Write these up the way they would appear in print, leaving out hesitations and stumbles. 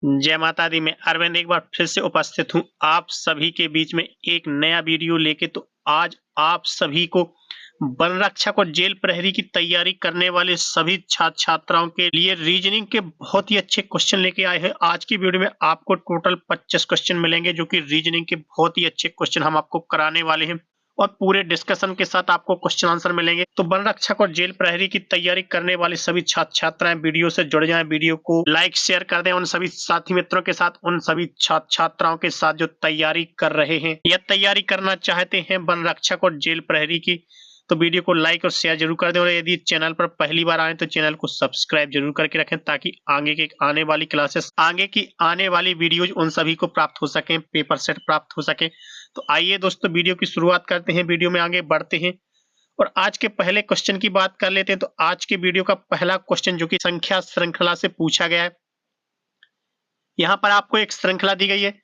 जय माता दी। मैं अरविंद एक बार फिर से उपस्थित हूँ आप सभी के बीच में एक नया वीडियो लेके। तो आज आप सभी को वन रक्षक और जेल प्रहरी की तैयारी करने वाले सभी छात्र छात्राओं के लिए रीजनिंग के बहुत ही अच्छे क्वेश्चन लेके आए हैं। आज की वीडियो में आपको टोटल 25 क्वेश्चन मिलेंगे जो कि रीजनिंग के बहुत ही अच्छे क्वेश्चन हम आपको कराने वाले हैं और पूरे डिस्कशन के साथ आपको क्वेश्चन आंसर मिलेंगे। तो वन रक्षक और जेल प्रहरी की तैयारी करने वाले सभी छात्र छात्राएं वीडियो से जुड़ जाएं, वीडियो को लाइक शेयर कर दें उन सभी साथी मित्रों के साथ, उन सभी छात्र छात्राओं के साथ जो तैयारी कर रहे हैं या तैयारी करना चाहते हैं वन रक्षक और जेल प्रहरी की। तो वीडियो को लाइक और शेयर जरूर कर दें और यदि चैनल पर पहली बार आए तो चैनल को सब्सक्राइब जरूर करके रखें ताकि आगे की आने वाली क्लासेस, आगे की आने वाली वीडियोज उन सभी को प्राप्त हो सके, पेपर सेट प्राप्त हो सके। तो आइए दोस्तों वीडियो की शुरुआत करते हैं, वीडियो में आगे बढ़ते हैं और आज के पहले क्वेश्चन की बात कर लेते हैं। तो आज के वीडियो का पहला क्वेश्चन जो कि संख्या श्रृंखला से पूछा गया है। यहाँ पर आपको एक श्रृंखला दी गई है,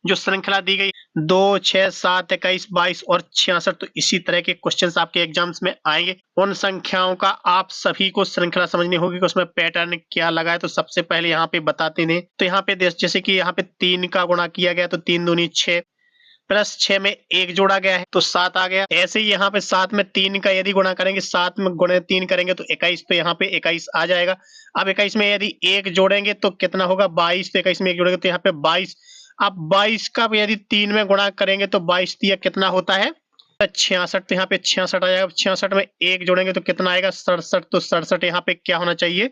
जो श्रृंखला दी गई 2, 6, 7, 21, 22 और 66। तो इसी तरह के क्वेश्चंस आपके एग्जाम्स में आएंगे। उन संख्याओं का आप सभी को श्रृंखला समझनी होगी कि उसमें पैटर्न क्या लगा है। तो सबसे पहले यहाँ पे बताते हैं। तो यहाँ पे जैसे कि यहाँ पे 3 का गुणा किया गया तो 3 दूनी 6 प्लस 6 में 1 जोड़ा गया है तो 7 आ गया। ऐसे ही यहाँ पे 7 में 3 का यदि गुणा करेंगे, 7 में गुणे 3 करेंगे तो 21, तो यहाँ पे 21 आ जाएगा। अब 21 में यदि 1 जोड़ेंगे तो कितना होगा 22, तो 21 में 1 जोड़ेंगे तो यहाँ पे 22। अब 22 का यदि 3 में गुणा करेंगे तो 22 दिया कितना होता है 66, तो यहाँ पे 66 आ जाएगा। 66 में 1 जोड़ेंगे तो कितना आएगा 67, तो 67 यहाँ पे क्या होना चाहिए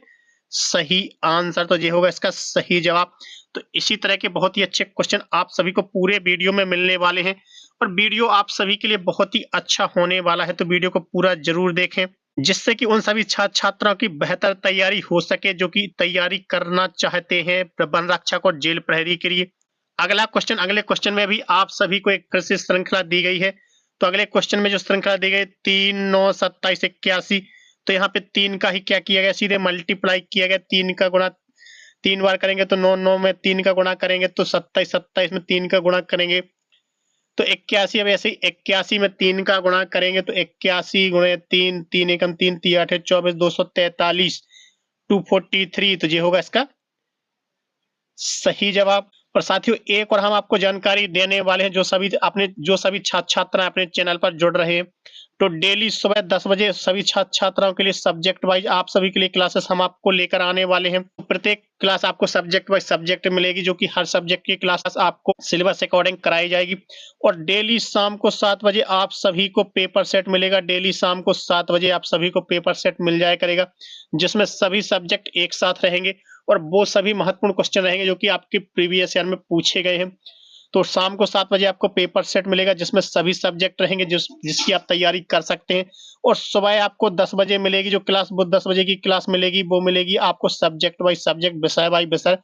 सही आंसर। तो ये होगा इसका सही जवाब। तो इसी तरह के बहुत ही अच्छे क्वेश्चन आप सभी को पूरे वीडियो में मिलने वाले हैं और वीडियो आप सभी के लिए बहुत ही अच्छा होने वाला है। तो वीडियो को पूरा जरूर देखें जिससे कि उन सभी छात्र छात्राओं की बेहतर तैयारी हो सके जो कि तैयारी करना चाहते हैं वन रक्षक और जेल प्रहरी के लिए। अगला क्वेश्चन, अगले क्वेश्चन में भी आप सभी को एक फिर से श्रृंखला दी गई है। तो अगले क्वेश्चन में जो श्रृंखला दी गई 3, 9, 27, 81। तो यहाँ पे 3 का ही क्या किया गया सीधे मल्टीप्लाई किया गया। 3 का गुणा 3 बार करेंगे तो 9, 9 में 3 का गुणा करेंगे तो 27, 27 में 3 का गुणा करेंगे तो 81। अब ऐसे ही 81 में 3 का गुणा करेंगे तो 81 गुणे 3, 3 एकम 3, 3 8 24, 243, 243। तो ये होगा इसका सही जवाब। और साथियों एक और हम आपको जानकारी देने वाले हैं जो सभी छात्र छात्रा अपने चैनल पर जुड़ रहे हैं। तो डेली सुबह 10 बजे सभी छात्र छात्राओं के लिए सब्जेक्ट वाइज आप सभी के लिए क्लासेस हम आपको लेकर आने वाले हैं। प्रत्येक क्लास आपको सब्जेक्ट वाइज सब्जेक्ट मिलेगी जो कि हर सब्जेक्ट की क्लास आपको सिलेबस अकॉर्डिंग कराई जाएगी। और डेली शाम को 7 बजे आप सभी को पेपर सेट मिलेगा। डेली शाम को 7 बजे आप सभी को पेपर सेट मिल जाया करेगा जिसमें सभी सब्जेक्ट एक साथ रहेंगे और वो सभी महत्वपूर्ण क्वेश्चन रहेंगे जो कि आपके प्रीवियस ईयर में पूछे गए हैं। तो शाम को 7 बजे आपको पेपर सेट मिलेगा जिसमें सभी सब्जेक्ट रहेंगे जिसकी आप तैयारी कर सकते हैं। और सुबह आपको 10 बजे मिलेगी जो क्लास, वो 10 बजे की क्लास मिलेगी, वो मिलेगी आपको सब्जेक्ट वाइज सब्जेक्ट, विषय वाइज विषय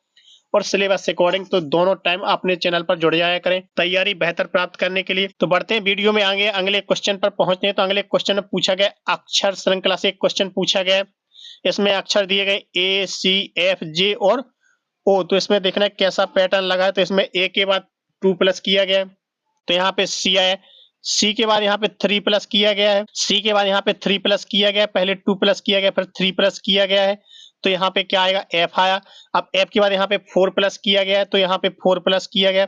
और सिलेबस अकॉर्डिंग। तो दोनों टाइम अपने चैनल पर जुड़ जाया करें तैयारी बेहतर प्राप्त करने के लिए। तो बढ़ते हैं वीडियो में आगे अगले क्वेश्चन पर पहुंचते हैं। तो अगले क्वेश्चन में पूछा गया अक्षर श्रृंखला से एक क्वेश्चन पूछा गया। इसमें अक्षर दिए गए A, C, F, J और O। तो इसमें देखना है कैसा पैटर्न लगा है। तो इसमें A के बाद 2 प्लस किया गया है तो यहाँ पे C आया। C के बाद यहाँ पे 3 प्लस किया गया है। C के बाद यहाँ पे 3 प्लस किया गया है, पहले 2 प्लस किया गया फिर 3 प्लस किया गया है तो यहाँ पे क्या आएगा F आया। अब F के बाद यहाँ पे 4 प्लस किया गया है तो यहाँ पे 4 प्लस किया गया,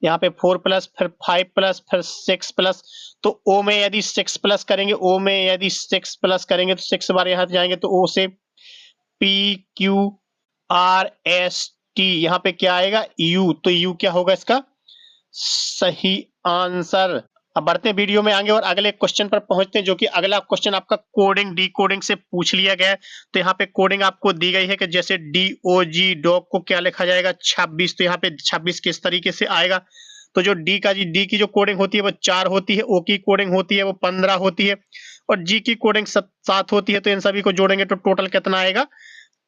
यहाँ पे 4 प्लस फिर 5 प्लस फिर 6 प्लस। तो O में यदि 6 प्लस करेंगे, O में यदि 6 प्लस करेंगे तो 6 बार यहाँ जाएंगे तो O से P Q R S T, यहाँ पे क्या आएगा U। तो U क्या होगा इसका सही आंसर। अब बढ़ते हैं वीडियो में आगे और अगले क्वेश्चन पर पहुंचते हैं जो कि अगला क्वेश्चन आपका कोडिंग डिकोडिंग से पूछ लिया गया है। तो यहाँ पे कोडिंग आपको दी गई है कि जैसे DOG डॉग को क्या लिखा जाएगा 26। तो यहाँ पे 26 किस तरीके से आएगा। तो जो डी की जो कोडिंग होती है वो 4 होती है, O की कोडिंग होती है वो 15 होती है और G की कोडिंग 7 होती है। तो इन सभी को जोड़ेंगे तो टोटल कितना आएगा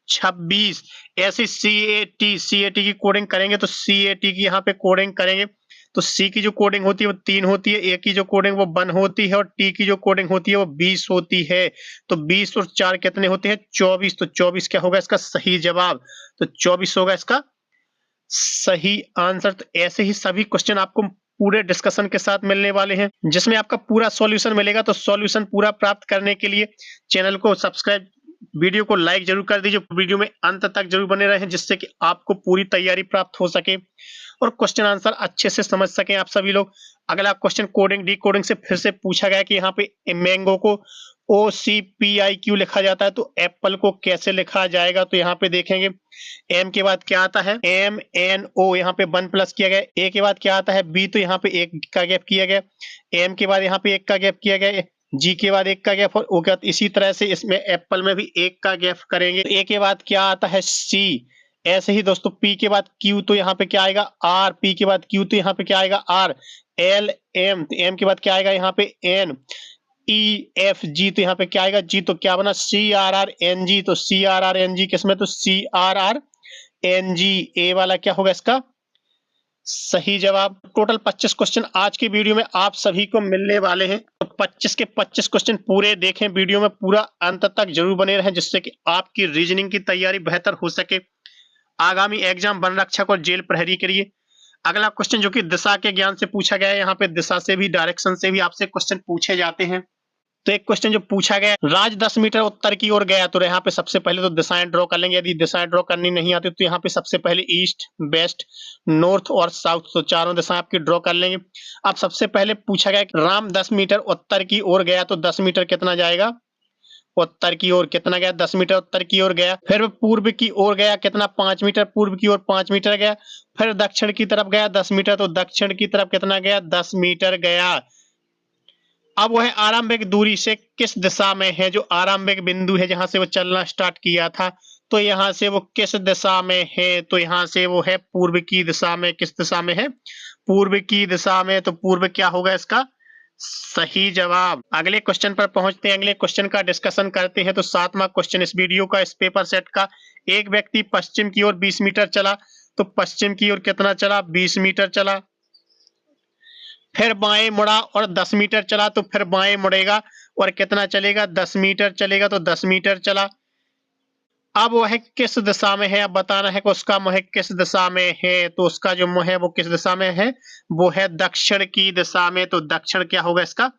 26। ऐसे CAT की कोडिंग करेंगे तो CAT की यहाँ पे कोडिंग करेंगे तो C की जो कोडिंग होती है वो 3 होती है, A की जो कोडिंग वो 1 होती है और T की जो कोडिंग होती है वो 20 होती है। तो 20 और 4 कितने होते हैं 24। तो 24 क्या होगा इसका सही जवाब। तो 24 होगा इसका सही आंसर। तो ऐसे ही सभी क्वेश्चन आपको पूरे डिस्कशन के साथ मिलने वाले हैं जिसमें आपका पूरा सॉल्यूशन मिलेगा। तो सॉल्यूशन पूरा प्राप्त करने के लिए चैनल को सब्सक्राइब वीडियो को लाइक जरूर कर दीजिए, वीडियो में अंत तक जरूर बने रहें जिससे कि आपको पूरी तैयारी प्राप्त हो सके और क्वेश्चन आंसर अच्छे से समझ सकें आप सभी लोग। अगला क्वेश्चन कोडिंग डी कोडिंग से फिर से पूछा गया कि यहाँ पे मैंगो को OCPIQ लिखा जाता है, तो एप्पल को कैसे लिखा जाएगा। तो यहाँ पे देखेंगे एम के बाद क्या आता है MNO, यहाँ पे 1 प्लस किया गया। ए के बाद क्या आता है बी, तो यहाँ पे 1 का गैप किया गया। एम के बाद यहाँ पे 1 का गैप किया गया। जी के बाद 1 का गैप और ओ के बाद इसी तरह से इसमें एप्पल में भी 1 का गैप करेंगे। ए के बाद क्या आता है सी। ऐसे ही दोस्तों पी के बाद क्यू, तो यहाँ पे क्या आएगा आर। पी के बाद क्यू, तो यहाँ पे क्या आएगा आर। एल एम, तो एम के बाद क्या आएगा यहाँ पे एन। EFG, तो यहाँ पे क्या आएगा जी। तो क्या बना CRRNG, तो CRRNG किसमें, तो CRRNG। ए वाला क्या होगा इसका सही जवाब। टोटल 25 क्वेश्चन आज की वीडियो में आप सभी को मिलने वाले हैं, तो 25 के 25 क्वेश्चन पूरे देखें, वीडियो में पूरा अंत तक जरूर बने रहें जिससे कि आपकी रीजनिंग की तैयारी बेहतर हो सके आगामी एग्जाम वन रक्षक और जेल प्रहरी के लिए। अगला क्वेश्चन जो कि दिशा के ज्ञान से पूछा गया है, यहाँ पे दिशा से भी डायरेक्शन से भी आपसे क्वेश्चन पूछे जाते हैं। तो एक क्वेश्चन जो पूछा गया, राज 10 मीटर उत्तर की ओर गया, तो यहाँ पे सबसे पहले तो दिशाएं ड्रॉ कर लेंगे। यदि दिशाएं ड्रॉ करनी नहीं आती तो यहाँ पे सबसे पहले ईस्ट, वेस्ट, नॉर्थ और साउथ, तो चारों दिशाएं आपकी ड्रॉ कर लेंगे। अब सबसे पहले पूछा गया राम 10 मीटर उत्तर की ओर गया, तो 10 मीटर कितना जाएगा उत्तर की ओर, कितना गया 10 मीटर उत्तर की ओर गया। फिर पूर्व की ओर गया, कितना 5 मीटर, पूर्व की ओर 5 मीटर गया। फिर दक्षिण की तरफ गया 10 मीटर, तो दक्षिण की तरफ कितना गया 10 मीटर गया। अब वह आरंभिक दूरी से किस दिशा में है, जो आरंभिक बिंदु है जहां से वो चलना स्टार्ट किया था, तो यहाँ से वो किस दिशा में है, तो यहाँ से वो है पूर्व की दिशा में। किस दिशा में है पूर्व की दिशा में, तो पूर्व क्या होगा इसका सही जवाब। अगले क्वेश्चन पर पहुंचते हैं, अगले क्वेश्चन का डिस्कशन करते हैं। तो 7वां क्वेश्चन इस वीडियो का, इस पेपर सेट का, एक व्यक्ति पश्चिम की ओर 20 मीटर चला, तो पश्चिम की ओर कितना चला 20 मीटर चला। फिर बाएं मुड़ा और 10 मीटर चला, तो फिर बाएं मुड़ेगा और कितना चलेगा 10 मीटर चलेगा, तो 10 मीटर चला। अब वह किस दिशा में है, अब बताना है कि उसका मुंह किस दिशा में है, तो उसका जो मुंह है वो किस दिशा में है, वो है दक्षिण की दिशा में। तो दक्षिण क्या होगा इसका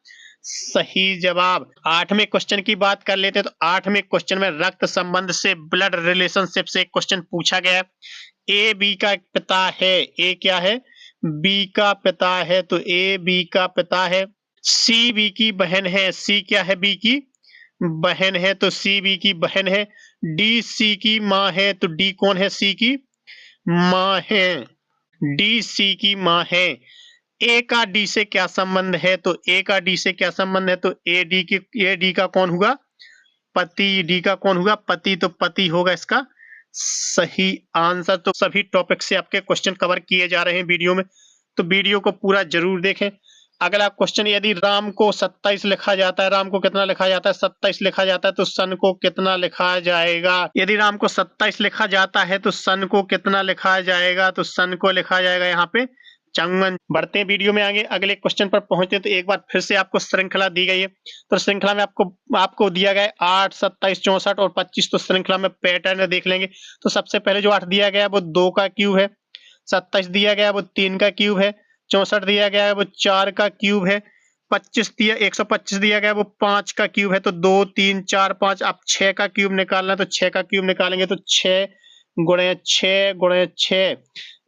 सही जवाब। 8वें क्वेश्चन की बात कर लेते हैं, तो 8वें क्वेश्चन में रक्त संबंध से, ब्लड रिलेशनशिप से एक क्वेश्चन पूछा गया। ए बी का पिता है, ए क्या है बी का पिता है, तो ए बी का पिता है। सी बी की बहन है, सी क्या है बी की बहन है, तो सी बी की बहन है। डी सी की माँ है, तो डी कौन है सी की माँ है, डी सी की माँ है। ए का डी से क्या संबंध है, तो ए का डी से क्या संबंध है, तो ए डी का कौन होगा पति, डी का कौन होगा पति, तो पति होगा इसका सही आंसर। तो सभी टॉपिक से आपके क्वेश्चन कवर किए जा रहे हैं वीडियो में, तो वीडियो को पूरा जरूर देखें। अगला क्वेश्चन, यदि राम को 27 लिखा जाता है, राम को कितना लिखा जाता है 27 लिखा जाता है, तो सन को कितना लिखा जाएगा। यदि राम को 27 लिखा जाता है तो सन को कितना लिखा जाएगा, तो सन को लिखा जाएगा यहाँ पे 54। बढ़ते हैं वीडियो में आगे, अगले क्वेश्चन पर पहुंचते हैं। तो एक बार फिर से आपको श्रृंखला दी गई है, तो श्रृंखला में आपको दिया गया है 8, 27, 64 और 25। तो श्रृंखला में पैटर्न देख लेंगे। तो सबसे पहले जो 8 दिया गया है वो 2 का क्यूब है, 27 दिया गया है वो 3 का क्यूब है, 64 दिया गया है वो 4 का क्यूब है, 125 दिया गया है वो 5 का क्यूब है। तो 2, 3, 4, 5, आप 6 का क्यूब निकालना है, तो 6 का क्यूब निकालेंगे तो 6 गुणे 6 गुणे 6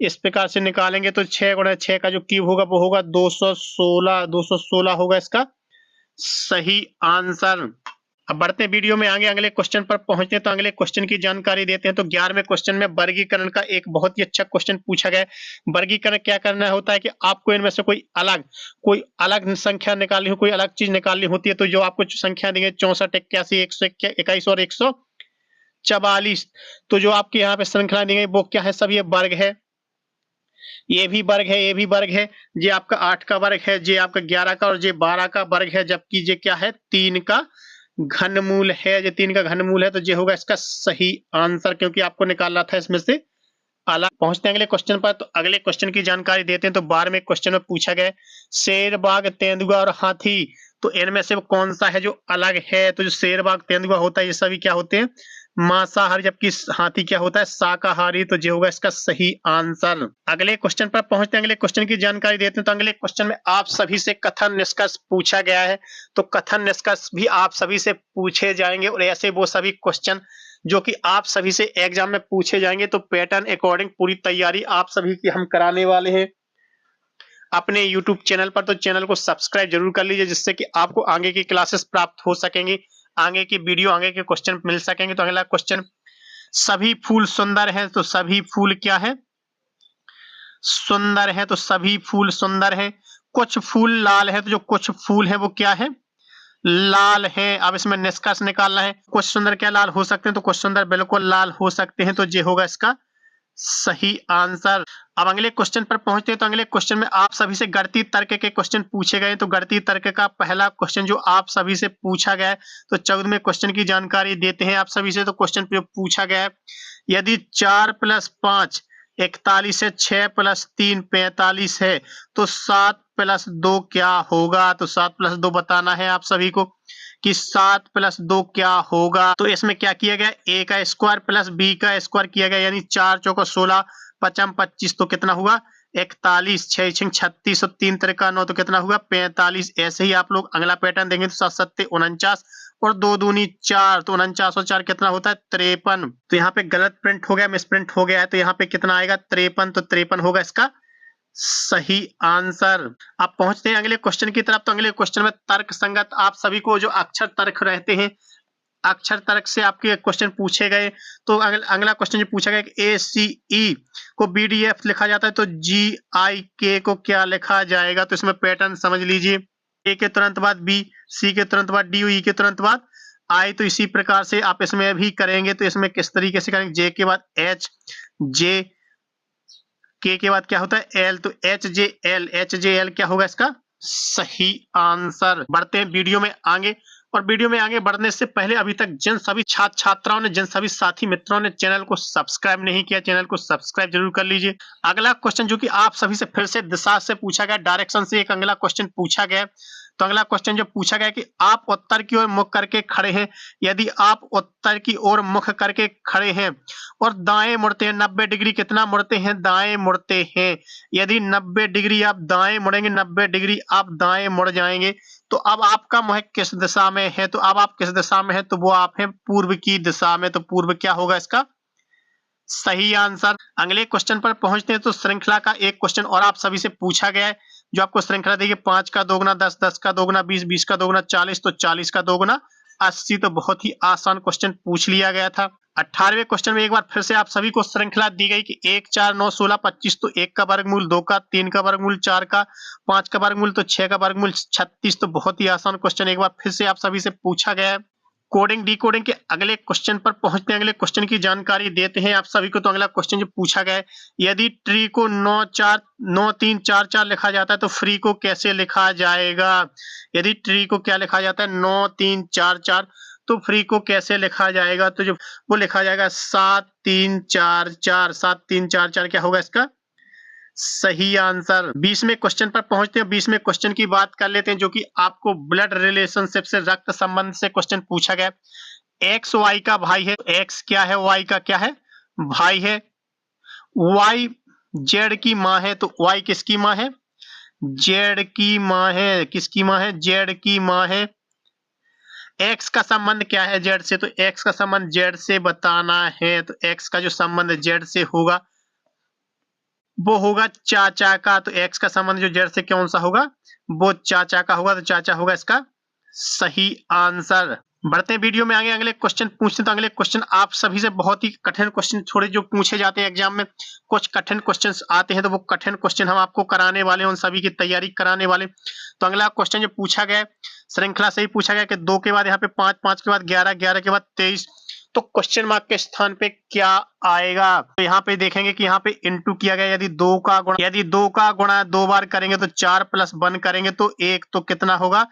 इस प्रकार से निकालेंगे, तो 6 गुणे 6 का जो क्यूब होगा वो होगा 216 होगा इसका सही आंसर। अब बढ़ते हैं वीडियो में आगे, अगले क्वेश्चन पर पहुंचते हैं। तो अगले क्वेश्चन की जानकारी देते हैं। तो 11वें क्वेश्चन में वर्गीकरण का एक बहुत ही अच्छा क्वेश्चन पूछा गया है। वर्गीकरण क्या करना होता है कि आपको इनमें से कोई अलग संख्या निकालनी हो, कोई अलग चीज निकालनी होती है। तो जो आपको संख्या देंगे 64, 81, 121 और 144, तो जो आपके यहाँ पे श्रृंखला दी गई वो क्या है, सब ये वर्ग है, ये भी वर्ग है, ये भी वर्ग है। ये आपका 8 का वर्ग है, ये आपका 11 का और ये 12 का वर्ग है, जबकि ये क्या है 3 का घनमूल है। ये 3 का घनमूल है, तो ये होगा इसका सही आंसर, क्योंकि आपको निकालना था इसमें से अलग। पहुंचते हैं अगले क्वेश्चन पर। तो अगले क्वेश्चन की जानकारी देते हैं। तो 12वें क्वेश्चन में पूछा गया शेर, बाघ, तेंदुआ और हाथी, तो इनमें से कौन सा है जो अलग है। तो जो शेर, बाघ, तेंदुआ होता है ये सभी क्या होते हैं मांसाहारी, जबकि हाथी क्या होता है, शाकाहारी। तो ये होगा इसका सही आंसर। अगले क्वेश्चन पर पहुंचते हैं, अगले क्वेश्चन की जानकारी देते हैं। तो अगले क्वेश्चन में आप सभी से कथन निष्कर्ष पूछा गया है, तो कथन निष्कर्ष भी आप सभी से पूछे जाएंगे और ऐसे वो सभी क्वेश्चन जो कि आप सभी से एग्जाम में पूछे जाएंगे। तो पैटर्न अकॉर्डिंग पूरी तैयारी आप सभी की हम कराने वाले हैं अपने YouTube चैनल पर। तो चैनल को सब्सक्राइब जरूर कर लीजिए, जिससे कि आपको आगे की क्लासेस प्राप्त हो सकेंगी, आगे की वीडियो, आगे के क्वेश्चन मिल सकेंगे। तो अगला क्वेश्चन, सभी फूल सुंदर हैं, तो सभी फूल क्या है, सुंदर है। तो सभी फूल सुंदर है। कुछ फूल लाल है, तो जो कुछ फूल है वो क्या है, लाल है। अब इसमें निष्कर्ष निकालना है, कुछ सुंदर क्या लाल हो सकते हैं, तो कुछ सुंदर बिल्कुल लाल हो सकते हैं। तो ये होगा इसका सही आंसर। अब अगले क्वेश्चन पर पहुंचते हैं। तो अगले क्वेश्चन में आप सभी से गणितीय तर्क के क्वेश्चन पूछे गए। तो गणितीय तर्क का पहला क्वेश्चन जो आप सभी से पूछा गया है, तो 14वें क्वेश्चन की जानकारी देते हैं आप सभी से। तो क्वेश्चन पूछा गया है, यदि 4 + 5 41 है, 6 + 3 45 है, तो 7 + 2 क्या होगा। तो 7 + 2 बताना है आप सभी को कि 7 + 2 क्या होगा। तो इसमें क्या किया गया, a का स्क्वायर प्लस b का स्क्वायर किया गया, यानी 4 चौका 16, 5 25, तो कितना हुआ 41, 6 6 36 और 3 3 9, तो कितना हुआ 45। ऐसे ही आप लोग अगला पैटर्न देंगे तो 7 7 49 और 2 दूनी 4, तो 49 और 4 कितना होता है 53। तो यहाँ पे गलत प्रिंट हो गया, मिस प्रिंट हो गया है, तो यहाँ पे कितना आएगा 53। तो 53 होगा इसका सही आंसर। अब पहुंचते हैं अगले क्वेश्चन की तरफ। तो अगले क्वेश्चन में तर्क संगत आप सभी को जो अक्षर तर्क रहते हैं, अक्षर तर्क से आपके क्वेश्चन पूछे गए। तो अगला क्वेश्चन जो पूछा गया कि ACE को BDF लिखा जाता है, तो GIK को क्या लिखा जाएगा। तो इसमें पैटर्न समझ लीजिए, A के तुरंत बाद B, C के तुरंत बाद D, E के तुरंत बाद I। तो इसी प्रकार से आप इसमें भी करेंगे। तो इसमें किस तरीके से करेंगे, J के बाद H, J के बाद क्या होता है L, तो HJL क्या होगा इसका सही आंसर। बढ़ते हैं वीडियो में आगे, और वीडियो में आगे बढ़ने से पहले अभी तक जिन सभी छात्र छात्राओं ने, जिन सभी साथी मित्रों ने चैनल को सब्सक्राइब नहीं किया, चैनल को सब्सक्राइब जरूर कर लीजिए। अगला क्वेश्चन जो कि आप सभी से फिर से दिशा से पूछा गया, डायरेक्शन से एक अगला क्वेश्चन पूछा गया। तो अगला क्वेश्चन जो पूछा गया कि आप उत्तर की ओर मुख करके खड़े हैं, यदि आप उत्तर की ओर मुख करके खड़े हैं और दाएं मुड़ते हैं, 90 डिग्री कितना मुड़ते हैं, दाएं मुड़ते हैं। यदि 90 डिग्री आप दाएं मुड़ेंगे, 90 डिग्री आप दाएं मुड़ जाएंगे, तो अब आपका मुंह किस दिशा में है। तो अब आप किस दिशा में है, तो वो आप हैं पूर्व की दिशा में। तो पूर्व क्या होगा इसका सही आंसर। अगले क्वेश्चन पर पहुंचते हैं। तो श्रृंखला का एक क्वेश्चन और आप सभी से पूछा गया है, जो आपको श्रृंखला देखिए, 5 का दोगुना 10, 10 का दोगुना 20, 20 का दोगुना 40, तो 40 का दोगुना 80। तो बहुत ही आसान क्वेश्चन पूछ लिया गया था। 18वें क्वेश्चन में एक बार फिर से आप सभी को श्रृंखला दी गई कि 1 4 9 16 25, तो 1 का वर्गमूल, 2 का, 3 का वर्गमूल, 4 का, 5 का वर्गमूल, तो 6 का वर्गमूल 36। तो बहुत ही आसान क्वेश्चन एक बार फिर से आप सभी से पूछा गया है। कोडिंग डिकोडिंग के अगले क्वेश्चन पर पहुंचते हैं, अगले क्वेश्चन की जानकारी देते हैं आप सभी को। तो अगला क्वेश्चन जो पूछा गया है, यदि ट्री को 9 4 9 3 4 4 लिखा जाता है, तो फ्री को कैसे लिखा जाएगा। यदि ट्री को क्या लिखा जाता है 9 3 4 4, तो फ्री को कैसे लिखा जाएगा। तो जो वो लिखा जाएगा 7 3 4 4, 7 3 4 4 क्या होगा इसका सही आंसर। 20वें क्वेश्चन पर पहुंचते हैं। 20वें क्वेश्चन की बात कर लेते हैं, जो कि आपको ब्लड रिलेशनशिप से, रक्त संबंध से क्वेश्चन पूछा गया। एक्स वाई का भाई है, एक्स क्या है, वाई का क्या है भाई है। वाई जेड की माँ है, तो वाई किसकी माँ है, जेड की माँ है। किसकी माँ है, जेड की माँ है। एक्स का संबंध क्या है जेड से, तो एक्स का संबंध जेड से बताना है। तो एक्स का जो संबंध जेड से होगा वो होगा चाचा का। तो एक्स का संबंध जो जेड से कौन सा होगा, वो चाचा का होगा। तो चाचा होगा इसका सही आंसर। बढ़ते हैं वीडियो में आगे, अगले क्वेश्चन पूछते हैं। तो अगले क्वेश्चन आप सभी से बहुत ही कठिन क्वेश्चन थोड़े जो पूछे जाते हैं एग्जाम में, कुछ कठिन क्वेश्चन आते हैं, तो वो कठिन क्वेश्चन हम आपको कराने वाले हैं, उन सभी की तैयारी कराने वाले। तो अगला क्वेश्चन जो पूछा गया श्रृंखला से ही पूछा गया कि 2 के बाद यहाँ पे 5, 5 के बाद 11, 11 के बाद 23, तो क्वेश्चन मार्क के स्थान पे क्या आएगा। तो यहाँ पे देखेंगे कि यहाँ पे इंटू किया गया, यदि 2 का गुणा 2 बार करेंगे तो 4 + 1 करेंगे तो 1, तो कितना होगा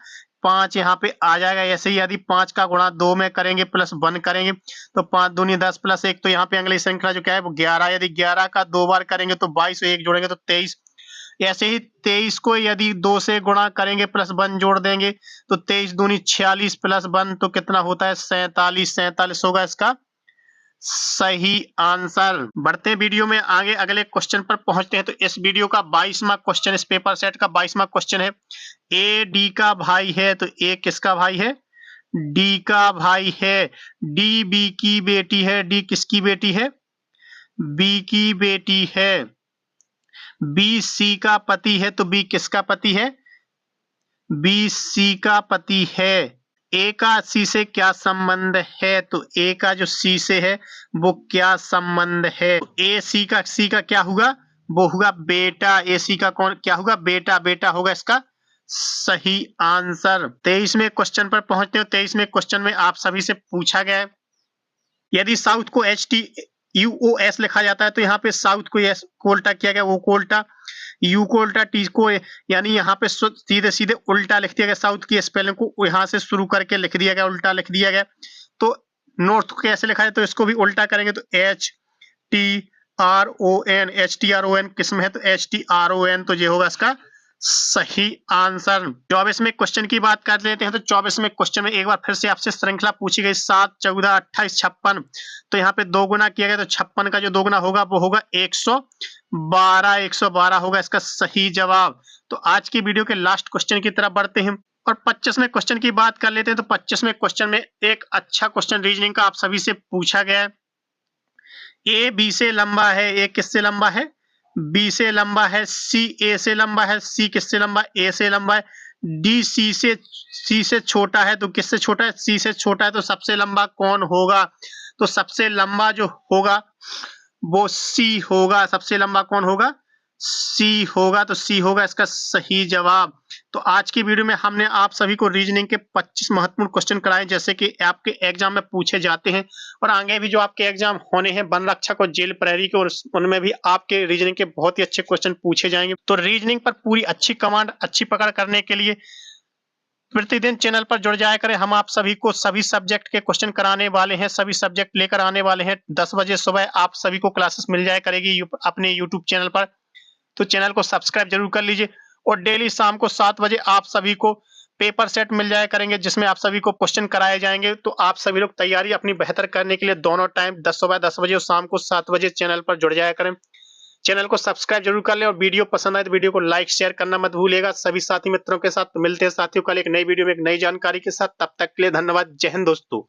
5 यहाँ पे आ जाएगा। ऐसे ही यदि 5 का गुणा 2 में करेंगे प्लस 1 करेंगे तो 5 दूनी 10 + 1, तो यहाँ पे अगली श्रृंखला जो क्या है वो 11। यदि 11 का 2 बार करेंगे तो 22, 1 जोड़ेंगे तो 23। ऐसे ही 23 को यदि 2 से गुणा करेंगे प्लस 1 जोड़ देंगे तो 23 दूनी 46 + 1, तो कितना होता है 47। 47 होगा इसका सही आंसर। बढ़ते हैं वीडियो में आगे, अगले क्वेश्चन पर पहुंचते हैं। तो इस वीडियो का 22वां क्वेश्चन, इस पेपर सेट का 22वां क्वेश्चन है। ए डी का भाई है, तो ए किसका भाई है? डी का भाई है। डी बी की बेटी है। डी किसकी बेटी है? बी की बेटी है। बी सी का पति है, तो बी किसका पति है? बी सी का पति है। ए का सी से क्या संबंध है? तो ए का जो सी से है वो क्या संबंध है? ए सी का क्या हुआ? वो हुआ बेटा। ए सी का कौन क्या होगा? बेटा। बेटा होगा इसका सही आंसर। 23वें क्वेश्चन पर पहुंचते हो। 23वें क्वेश्चन में आप सभी से पूछा गया है, यदि साउथ को HTUOS लिखा जाता है तो यहाँ पे साउथ को एस को उल्टा किया गया, वो को उल्टा, यू को उल्टा, टी को, यानी यहाँ पे सीधे सीधे उल्टा लिख दिया गया। साउथ की स्पेलिंग को यहाँ से शुरू करके लिख दिया गया, उल्टा लिख दिया गया। तो नॉर्थ को कैसे लिखा जाए? तो इसको भी उल्टा करेंगे तो HTRON, HTRON किसमें है? तो HTRON, तो ये होगा इसका सही आंसर। 24वें क्वेश्चन की बात कर लेते हैं। तो 24वें क्वेश्चन में एक बार फिर से आपसे श्रृंखला पूछी गई, 7, 14, 28, 56। तो यहाँ पे दो गुना किया गया, तो 56 का जो दो गुना होगा वो होगा 112। 112 होगा इसका सही जवाब। तो आज की वीडियो के लास्ट क्वेश्चन की तरफ बढ़ते हैं और 25वें क्वेश्चन की बात कर लेते हैं। तो 25वें क्वेश्चन में एक अच्छा क्वेश्चन रीजनिंग का आप सभी से पूछा गया है। ए बी से लंबा है। ए किससे लंबा है? बी से लंबा है। सी ए से लंबा है। सी किससे लंबा है? ए से लंबा है। डी सी से छोटा है, तो किससे छोटा है? सी से छोटा है। तो सबसे लंबा कौन होगा? तो सबसे लंबा जो होगा वो सी होगा। सबसे लंबा कौन होगा? सी होगा। तो सी होगा इसका सही जवाब। तो आज की वीडियो में हमने आप सभी को रीजनिंग के 25 महत्वपूर्ण क्वेश्चन कराए, जैसे कि आपके एग्जाम में पूछे जाते हैं और आगे भी जो आपके एग्जाम होने हैं वन रक्षक और जेल प्रहरी के, और उनमें भी आपके रीजनिंग के बहुत ही अच्छे क्वेश्चन पूछे जाएंगे। तो रीजनिंग पर पूरी अच्छी कमांड, अच्छी पकड़ करने के लिए प्रतिदिन चैनल पर जुड़ जाया करें। हम आप सभी को सभी सब्जेक्ट के क्वेश्चन कराने वाले हैं, सभी सब्जेक्ट लेकर आने वाले हैं। 10 बजे सुबह आप सभी को क्लासेस मिल जाया करेगी अपने यूट्यूब चैनल पर। तो चैनल को सब्सक्राइब जरूर कर लीजिए और डेली शाम को 7 बजे आप सभी को पेपर सेट मिल जाया करेंगे, जिसमें आप सभी को क्वेश्चन कराए जाएंगे। तो आप सभी लोग तैयारी अपनी बेहतर करने के लिए दोनों टाइम सुबह 10 बजे और शाम को 7 बजे चैनल पर जुड़ जाया करें। चैनल को सब्सक्राइब जरूर कर लें और वीडियो पसंद आए तो वीडियो को लाइक शेयर करना मत भूलिएगा सभी साथी मित्रों के साथ। मिलते हैं साथियों कल एक नई वीडियो में एक नई जानकारी के साथ। तब तक के लिए धन्यवाद। जय हिंद दोस्तों।